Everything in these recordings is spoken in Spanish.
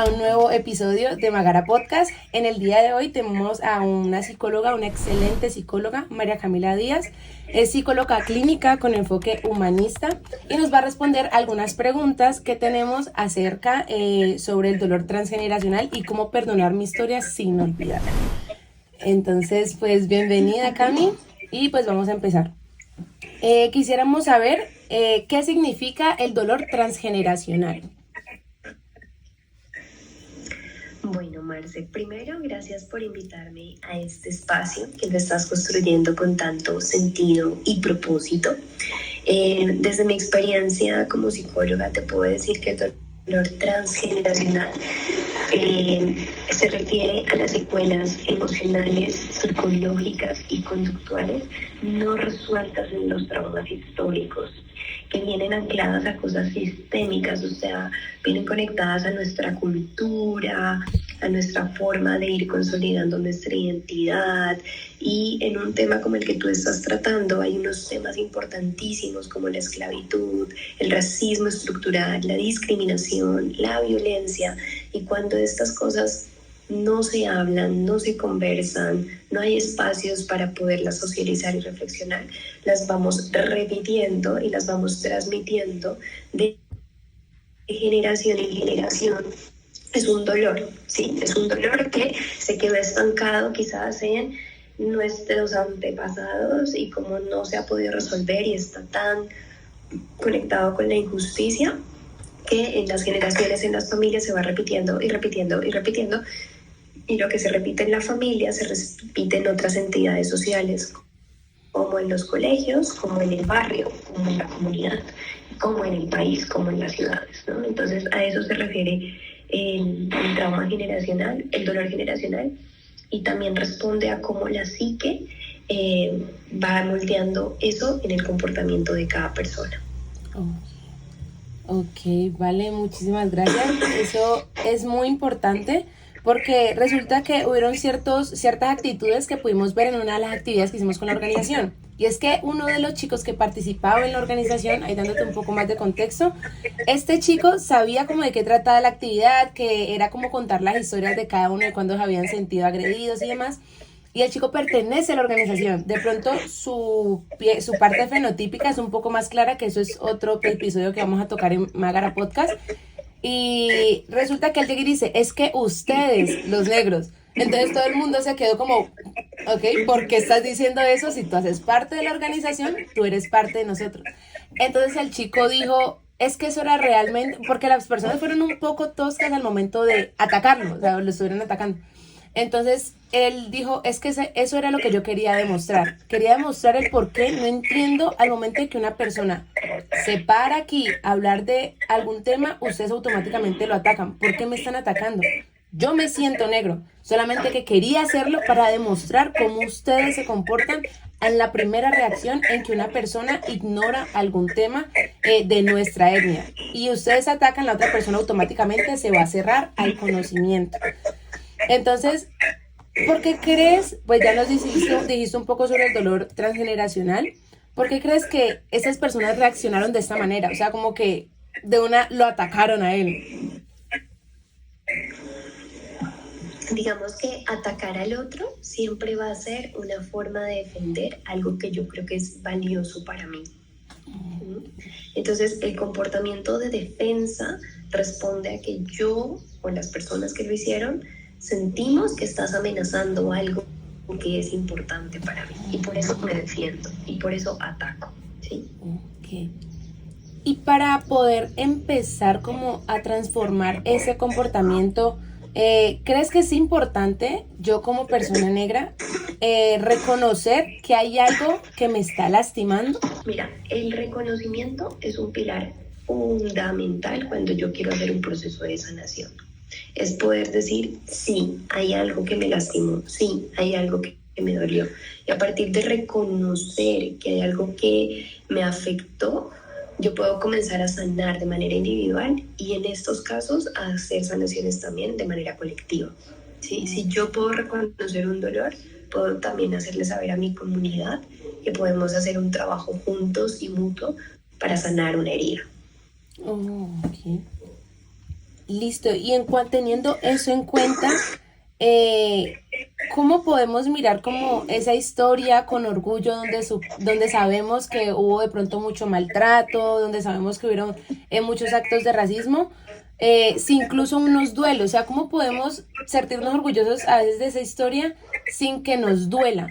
a un nuevo episodio de Magara Podcast. En el día de hoy tenemos a una psicóloga, una excelente psicóloga, María Camila Díaz. Es psicóloga clínica con enfoque humanista y nos va a responder algunas preguntas que tenemos acerca sobre el dolor transgeneracional y cómo perdonar mi historia sin olvidar. Entonces, pues bienvenida, Cami, y pues vamos a empezar. Quisiéramos saber qué significa el dolor transgeneracional. Bueno, Marce, primero gracias por invitarme a este espacio que lo estás construyendo con tanto sentido y propósito. Desde mi experiencia como psicóloga te puedo decir que el dolor transgeneracional se refiere a las secuelas emocionales, psicológicas y conductuales no resueltas en los traumas históricos, que vienen ancladas a cosas sistémicas, o sea, vienen conectadas a nuestra cultura, a nuestra forma de ir consolidando nuestra identidad. Y en un tema como el que tú estás tratando hay unos temas importantísimos como la esclavitud, el racismo estructural, la discriminación, la violencia. Y cuando estas cosas no se hablan, no se conversan, no hay espacios para poderlas socializar y reflexionar, las vamos repitiendo y las vamos transmitiendo de generación en generación. Es un dolor, ¿sí? Es un dolor que se quedó estancado quizás en nuestros antepasados y como no se ha podido resolver y está tan conectado con la injusticia que en las generaciones, en las familias se va repitiendo y repitiendo y repitiendo. Y lo que se repite en la familia se repite en otras entidades sociales, como en los colegios, como en el barrio, como en la comunidad, como en el país, como en las ciudades, ¿no? Entonces a eso se refiere el trauma generacional, el dolor generacional, y también responde a cómo la psique va moldeando eso en el comportamiento de cada persona. Ok, vale, muchísimas gracias. Eso es muy importante porque resulta que hubieron ciertas actitudes que pudimos ver en una de las actividades que hicimos con la organización. Y es que uno de los chicos que participaba en la organización, ahí dándote un poco más de contexto, este chico sabía como de qué trataba la actividad, que era como contar las historias de cada uno de cuando se habían sentido agredidos y demás. Y el chico pertenece a la organización. De pronto su parte fenotípica es un poco más clara, que eso es otro episodio que vamos a tocar en Magara Podcast. Y resulta que él llega y dice, es que ustedes, los negros. Entonces todo el mundo se quedó como, ok, ¿por qué estás diciendo eso? Si tú haces parte de la organización, tú eres parte de nosotros. Entonces el chico dijo, es que eso era realmente, porque las personas fueron un poco toscas al momento de atacarlo, o sea, lo estuvieron atacando. Entonces él dijo, es que eso era lo que yo quería demostrar. Quería demostrar el por qué no entiendo al momento de que una persona se para aquí a hablar de algún tema, ustedes automáticamente lo atacan. ¿Por qué me están atacando? Yo me siento negro, solamente que quería hacerlo para demostrar cómo ustedes se comportan en la primera reacción en que una persona ignora algún tema de nuestra etnia. Y ustedes atacan, la otra persona automáticamente se va a cerrar al conocimiento. Entonces, ¿por qué crees, pues ya nos dijiste un poco sobre el dolor transgeneracional, ¿por qué crees que esas personas reaccionaron de esta manera? O sea, como que de una lo atacaron a él. Digamos que atacar al otro siempre va a ser una forma de defender algo que yo creo que es valioso para mí. Entonces, el comportamiento de defensa responde a que yo o las personas que lo hicieron sentimos que estás amenazando algo que es importante para mí y por eso me defiendo y por eso ataco, ¿sí? Okay. Y para poder empezar como a transformar ese comportamiento, ¿crees que es importante yo como persona negra reconocer que hay algo que me está lastimando? Mira, el reconocimiento es un pilar fundamental cuando yo quiero hacer un proceso de sanación. Es poder decir, sí, hay algo que me lastimó, sí, hay algo que me dolió. Y a partir de reconocer que hay algo que me afectó, yo puedo comenzar a sanar de manera individual y en estos casos a hacer sanaciones también de manera colectiva. ¿Sí? Si yo puedo reconocer un dolor, puedo también hacerle saber a mi comunidad que podemos hacer un trabajo juntos y mutuo para sanar una herida. Oh, okay. Listo. Y teniendo eso en cuenta, eh, ¿cómo podemos mirar como esa historia con orgullo donde sabemos que hubo de pronto mucho maltrato, donde sabemos que hubieron muchos actos de racismo, sin incluso unos duelos? O sea, ¿cómo podemos sentirnos orgullosos a veces de esa historia sin que nos duela?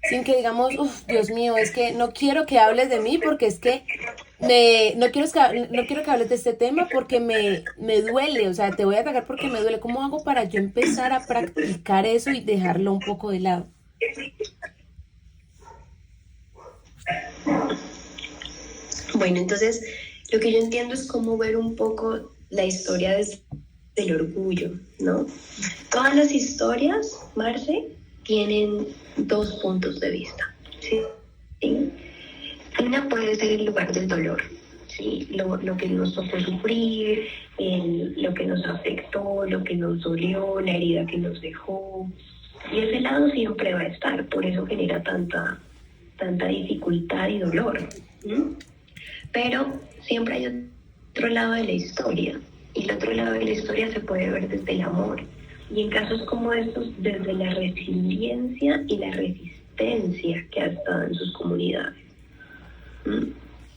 Sin que digamos, uff, Dios mío, es que no quiero que hables de mí porque es que no quiero que hables de este tema porque me duele, o sea, te voy a atacar porque me duele. ¿Cómo hago para yo empezar a practicar eso y dejarlo un poco de lado? Bueno, entonces lo que yo entiendo es cómo ver un poco la historia desde el orgullo, ¿no? Todas las historias, Marce, tienen dos puntos de vista, ¿sí? ¿Sí? Una puede ser el lugar del dolor, ¿sí? Lo que nos tocó sufrir, lo que nos afectó, lo que nos dolió, la herida que nos dejó. Y ese lado siempre va a estar, por eso genera tanta dificultad y dolor. ¿Mm? Pero siempre hay otro lado de la historia, y el otro lado de la historia se puede ver desde el amor. Y en casos como estos, desde la resiliencia y la resistencia que ha estado en sus comunidades.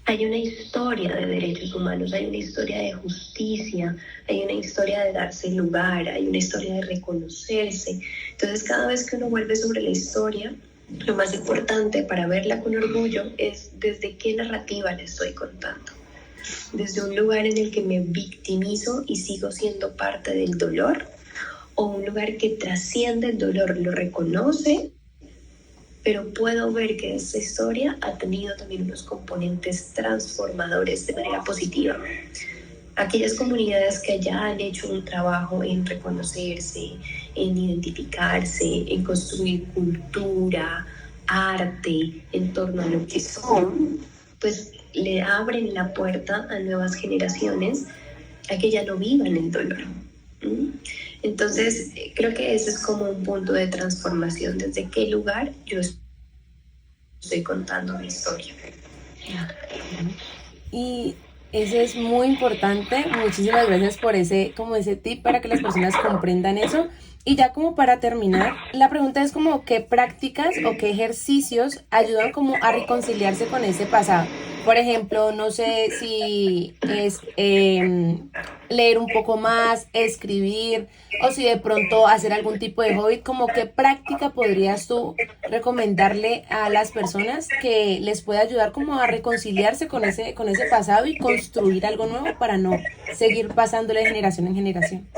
Hay una historia de derechos humanos, hay una historia de justicia, hay una historia de darse lugar, hay una historia de reconocerse. Entonces, cada vez que uno vuelve sobre la historia, lo más importante para verla con orgullo es desde qué narrativa la estoy contando. Desde un lugar en el que me victimizo y sigo siendo parte del dolor, o un lugar que trasciende el dolor, lo reconoce, pero puedo ver que esta historia ha tenido también unos componentes transformadores de manera positiva. Aquellas comunidades que ya han hecho un trabajo en reconocerse, en identificarse, en construir cultura, arte en torno a lo que son, pues le abren la puerta a nuevas generaciones a que ya no vivan el dolor. Entonces, creo que ese es como un punto de transformación, desde qué lugar yo estoy contando mi historia. Y eso es muy importante. Muchísimas gracias por ese tip para que las personas comprendan eso. Y ya como para terminar, la pregunta es como qué prácticas o qué ejercicios ayudan como a reconciliarse con ese pasado. Por ejemplo, no sé si es leer un poco más, escribir, o si de pronto hacer algún tipo de hobby. Como qué práctica podrías tú recomendarle a las personas que les pueda ayudar como a reconciliarse con ese pasado y construir algo nuevo para no seguir pasándole de generación en generación?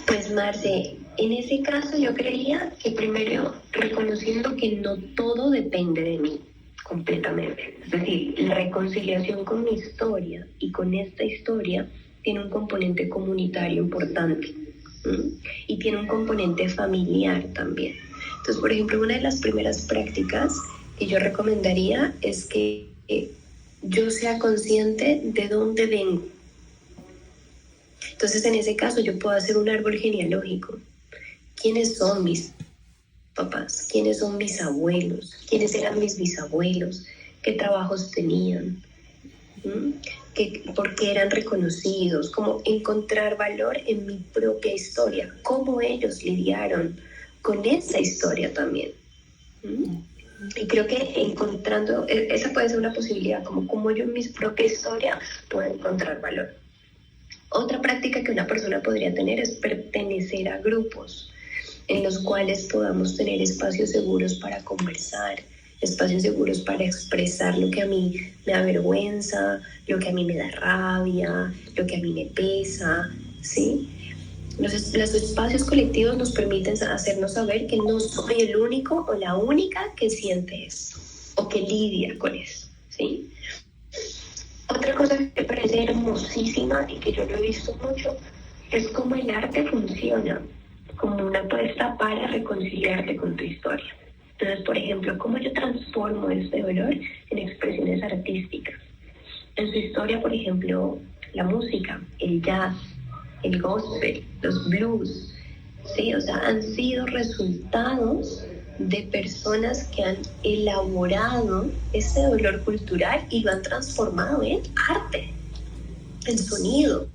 Pues Marce, en ese caso yo creería que primero reconociendo que no todo depende de mí completamente. Es decir, la reconciliación con mi historia y con esta historia tiene un componente comunitario importante. Y tiene un componente familiar también. Entonces, por ejemplo, una de las primeras prácticas que yo recomendaría es que yo sea consciente de dónde vengo. Entonces, en ese caso, yo puedo hacer un árbol genealógico. ¿Quiénes son mis papás? ¿Quiénes son mis abuelos? ¿Quiénes eran mis bisabuelos? ¿Qué trabajos tenían? ¿Por qué eran reconocidos? Como encontrar valor en mi propia historia. ¿Cómo ellos lidiaron con esa historia también? Y creo que encontrando, esa puede ser una posibilidad, como yo en mi propia historia puedo encontrar valor. Otra práctica que una persona podría tener es pertenecer a grupos en los cuales podamos tener espacios seguros para conversar, espacios seguros para expresar lo que a mí me da vergüenza, lo que a mí me da rabia, lo que a mí me pesa, ¿sí? Los espacios colectivos nos permiten hacernos saber que no soy el único o la única que siente esto o que lidia con eso, ¿sí? Otra cosa que me parece hermosísima y que yo lo he visto mucho es cómo el arte funciona como una apuesta para reconciliarte con tu historia. Entonces, por ejemplo, cómo yo transformo este dolor en expresiones artísticas. En su historia, por ejemplo, la música, el jazz, el gospel, los blues, ¿sí? O sea, han sido resultados de personas que han elaborado ese dolor cultural y lo han transformado en arte, en sonido,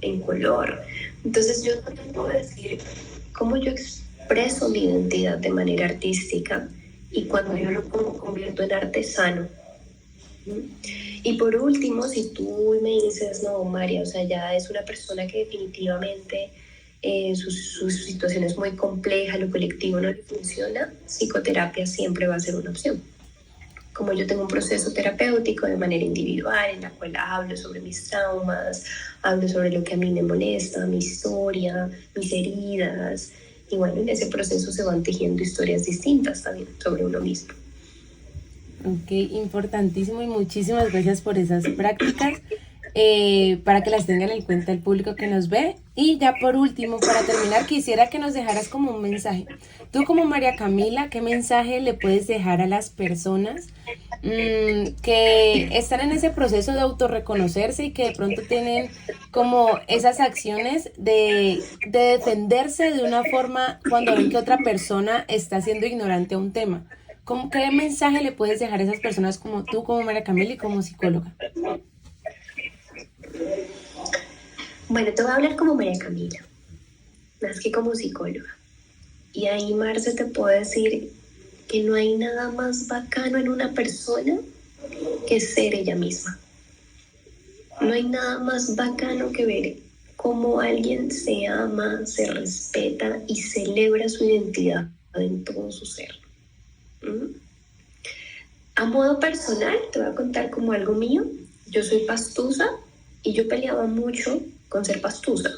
en color. Entonces yo también puedo decir cómo yo expreso mi identidad de manera artística y cuando yo lo convierto en artesano. Y por último, si tú me dices, no, María, o sea, ya es una persona que definitivamente su situación es muy compleja, lo colectivo no le funciona, psicoterapia siempre va a ser una opción. Como yo tengo un proceso terapéutico de manera individual en la cual hablo sobre mis traumas, hablo sobre lo que a mí me molesta, mi historia, mis heridas, y bueno, en ese proceso se van tejiendo historias distintas también sobre uno mismo. Ok, importantísimo y muchísimas gracias por esas prácticas para que las tengan en cuenta el público que nos ve. Y ya por último, para terminar, quisiera que nos dejaras como un mensaje. Tú como María Camila, ¿qué mensaje le puedes dejar a las personas que están en ese proceso de autorreconocerse y que de pronto tienen como esas acciones de defenderse de una forma cuando ven que otra persona está siendo ignorante a un tema? ¿Qué mensaje le puedes dejar a esas personas como tú, como María Camila y como psicóloga? Bueno, te voy a hablar como María Camila, más que como psicóloga. Y ahí, Marce, te puedo decir que no hay nada más bacano en una persona que ser ella misma. No hay nada más bacano que ver cómo alguien se ama, se respeta y celebra su identidad en todo su ser. A modo personal, te voy a contar como algo mío. Yo soy pastusa y yo peleaba mucho con ser pastusa.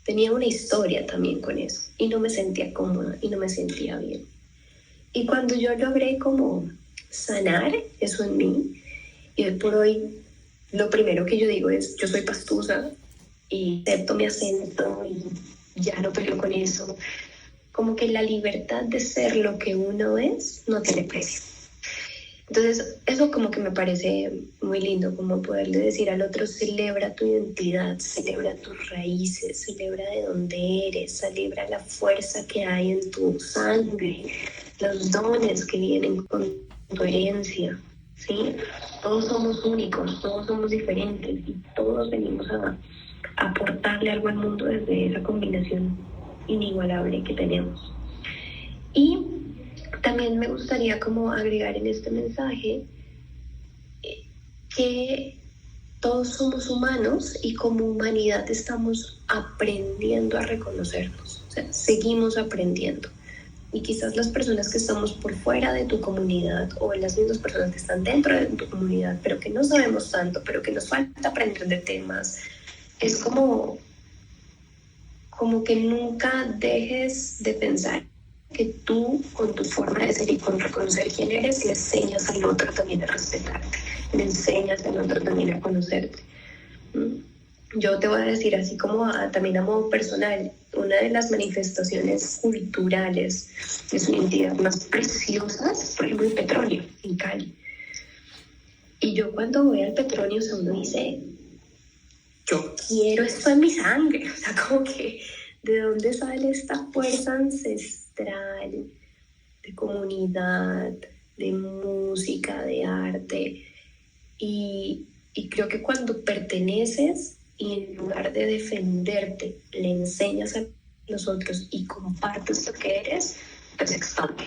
Tenía una historia también con eso y no me sentía cómoda y no me sentía bien. Y cuando yo logré como sanar eso en mí, y hoy por hoy lo primero que yo digo es, yo soy pastusa y acepto mi acento y ya no peleo con eso. Como que la libertad de ser lo que uno es no tiene precio. Entonces, eso como que me parece muy lindo, como poderle decir al otro, celebra tu identidad, celebra tus raíces, celebra de dónde eres, celebra la fuerza que hay en tu sangre, los dones que vienen con tu herencia, ¿sí? Todos somos únicos, todos somos diferentes y todos venimos a aportarle algo al mundo desde esa combinación inigualable que tenemos. Y también me gustaría como agregar en este mensaje que todos somos humanos y como humanidad estamos aprendiendo a reconocernos, o sea, seguimos aprendiendo. Y quizás las personas que estamos por fuera de tu comunidad o las mismas personas que están dentro de tu comunidad, pero que no sabemos tanto, pero que nos falta aprender de temas, es como que nunca dejes de pensar que tú, con tu forma de ser y con reconocer quién eres, le enseñas al otro también a respetarte, le enseñas al otro también a conocerte. Yo te voy a decir, así como también a modo personal, una de las manifestaciones culturales de su identidad más preciosas es, por ejemplo, el petróleo en Cali. Y yo cuando voy al petróleo, o sea, uno dice, yo quiero esto en mi sangre, o sea, como que de dónde sale esta fuerza ancestral de comunidad, de música, de arte. Y creo que cuando perteneces y en lugar de defenderte, le enseñas a los otros y compartes lo que eres, pues se expande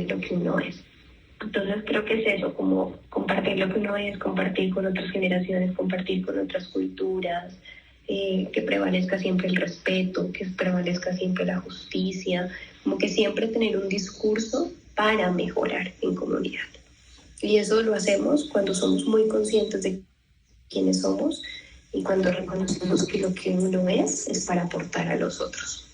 lo que uno es. Entonces creo que es eso, como compartir lo que uno es, compartir con otras generaciones, compartir con otras culturas, que prevalezca siempre el respeto, que prevalezca siempre la justicia, como que siempre tener un discurso para mejorar en comunidad. Y eso lo hacemos cuando somos muy conscientes de quiénes somos y cuando reconocemos que lo que uno es para aportar a los otros.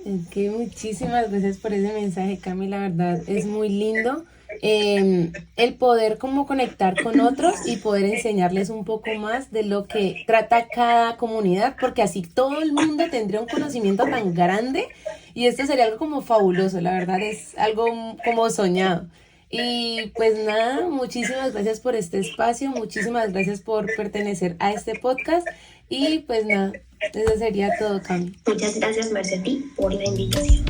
Ok, muchísimas gracias por ese mensaje, Cami, la verdad es muy lindo el poder como conectar con otros y poder enseñarles un poco más de lo que trata cada comunidad, porque así todo el mundo tendría un conocimiento tan grande y esto sería algo como fabuloso, la verdad es algo como soñado. Y pues nada, muchísimas gracias por este espacio, muchísimas gracias por pertenecer a este podcast y pues nada, eso sería todo, Cami. Muchas gracias, Marcia, a ti por la invitación.